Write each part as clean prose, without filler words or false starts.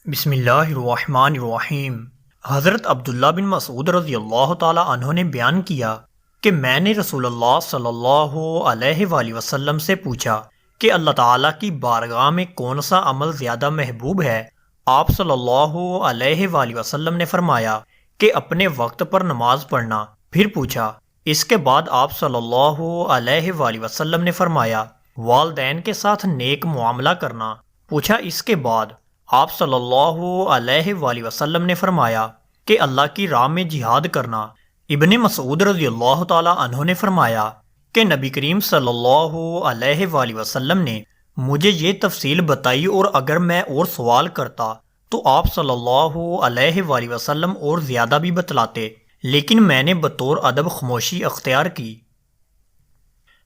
بسم اللہ الرحمن الرحیم۔ حضرت عبداللہ بن مسعود رضی اللہ تعالی عنہ نے بیان کیا کہ میں نے رسول اللہ صلی اللہ علیہ وآلہ وسلم سے پوچھا کہ اللہ تعالیٰ کی بارگاہ میں کون سا عمل زیادہ محبوب ہے؟ آپ صلی اللہ علیہ وآلہ وسلم نے فرمایا کہ اپنے وقت پر نماز پڑھنا۔ پھر پوچھا، اس کے بعد آپ صلی اللہ علیہ وآلہ وسلم نے فرمایا والدین کے ساتھ نیک معاملہ کرنا۔ پوچھا، اس کے بعد؟ آپ صلی اللہ علیہ وآلہ وسلم نے فرمایا کہ اللہ کی راہ میں جہاد کرنا۔ ابن مسعود رضی اللہ تعالی عنہ نے فرمایا کہ نبی کریم صلی اللہ علیہ وآلہ وسلم نے مجھے یہ تفصیل بتائی، اور اگر میں اور سوال کرتا تو آپ صلی اللہ علیہ وآلہ وسلم اور زیادہ بھی بتلاتے، لیکن میں نے بطور ادب خاموشی اختیار کی۔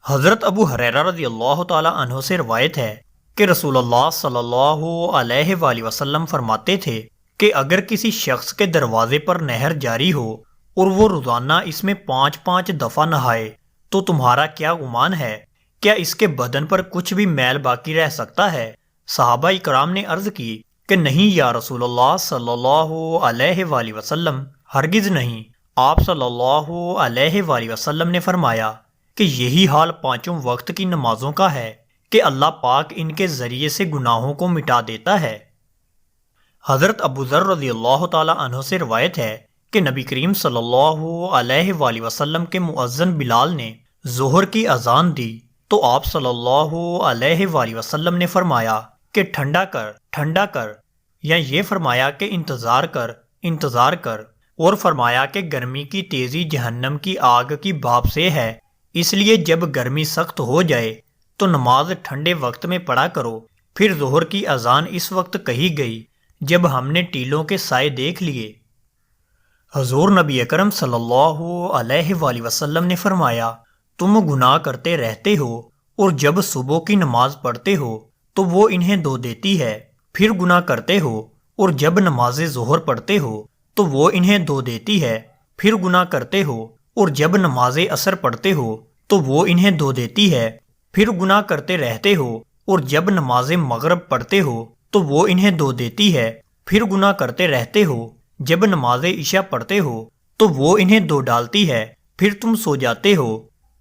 حضرت ابو ہریرہ رضی اللہ تعالی عنہ سے روایت ہے کہ رسول اللہ صلی اللہ علیہ وآلہ وسلم فرماتے تھے کہ اگر کسی شخص کے دروازے پر نہر جاری ہو اور وہ روزانہ اس میں 5 دفعہ نہائے تو تمہارا کیا گمان ہے؟ کیا اس کے بدن پر کچھ بھی میل باقی رہ سکتا ہے؟ صحابہ اکرام نے عرض کی کہ نہیں یا رسول اللہ صلی اللہ علیہ وآلہ وسلم، ہرگز نہیں۔ آپ صلی اللہ علیہ وآلہ وسلم نے فرمایا کہ یہی حال 5 وقت کی نمازوں کا ہے کہ اللہ پاک ان کے ذریعے سے گناہوں کو مٹا دیتا ہے۔ حضرت ابو ذر رضی اللہ تعالی عنہ سے روایت ہے کہ نبی کریم صلی اللہ علیہ وآلہ وسلم کے مؤذن بلال نے ظہر کی اذان دی تو آپ صلی اللہ علیہ وآلہ وسلم نے فرمایا کہ ٹھنڈا کر، ٹھنڈا کر، یا یہ فرمایا کہ انتظار کر، انتظار کر، اور فرمایا کہ گرمی کی تیزی جہنم کی آگ کی بھاپ سے ہے، اس لیے جب گرمی سخت ہو جائے تو نماز ٹھنڈے وقت میں پڑھا کرو۔ پھر ظہر کی اذان اس وقت کہی گئی جب ہم نے ٹیلوں کے سائے دیکھ لیے۔ حضور نبی اکرم صلی اللہ علیہ وآلہ وسلم نے فرمایا تم گناہ کرتے رہتے ہو، اور جب صبح کی نماز پڑھتے ہو تو وہ انہیں دھو دیتی ہے، پھر گناہ کرتے ہو، اور جب نماز ظہر پڑھتے ہو تو وہ انہیں دھو دیتی ہے، پھر گناہ کرتے ہو، اور جب نماز عصر پڑھتے ہو تو وہ انہیں دھو دیتی ہے، پھر گناہ کرتے رہتے ہو، اور جب نماز مغرب پڑھتے ہو تو وہ انہیں دھو دیتی ہے، پھر گناہ کرتے رہتے ہو، جب نماز عشاء پڑھتے ہو تو وہ انہیں دھو ڈالتی ہے، پھر تم سو جاتے ہو،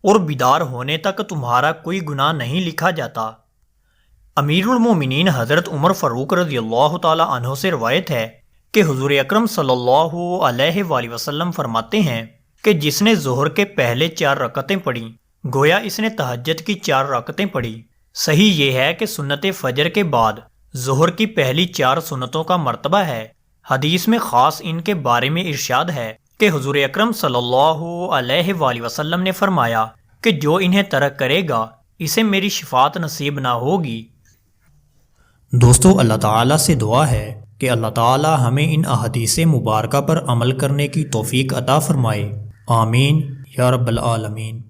اور بیدار ہونے تک تمہارا کوئی گناہ نہیں لکھا جاتا۔ امیر المومنین حضرت عمر فاروق رضی اللہ تعالی عنہ سے روایت ہے کہ حضور اکرم صلی اللہ علیہ وآلہ وسلم فرماتے ہیں کہ جس نے ظہر کے پہلے 4 رکعتیں پڑھیں گویا اس نے تہجد کی 4 رکعتیں پڑھی۔ صحیح یہ ہے کہ سنت فجر کے بعد ظہر کی پہلی 4 سنتوں کا مرتبہ ہے۔ حدیث میں خاص ان کے بارے میں ارشاد ہے کہ حضور اکرم صلی اللہ علیہ وآلہ وسلم نے فرمایا کہ جو انہیں ترک کرے گا اسے میری شفاعت نصیب نہ ہوگی۔ دوستو، اللہ تعالیٰ سے دعا ہے کہ اللہ تعالیٰ ہمیں ان احادیث مبارکہ پر عمل کرنے کی توفیق عطا فرمائے۔ آمین یا رب العالمین۔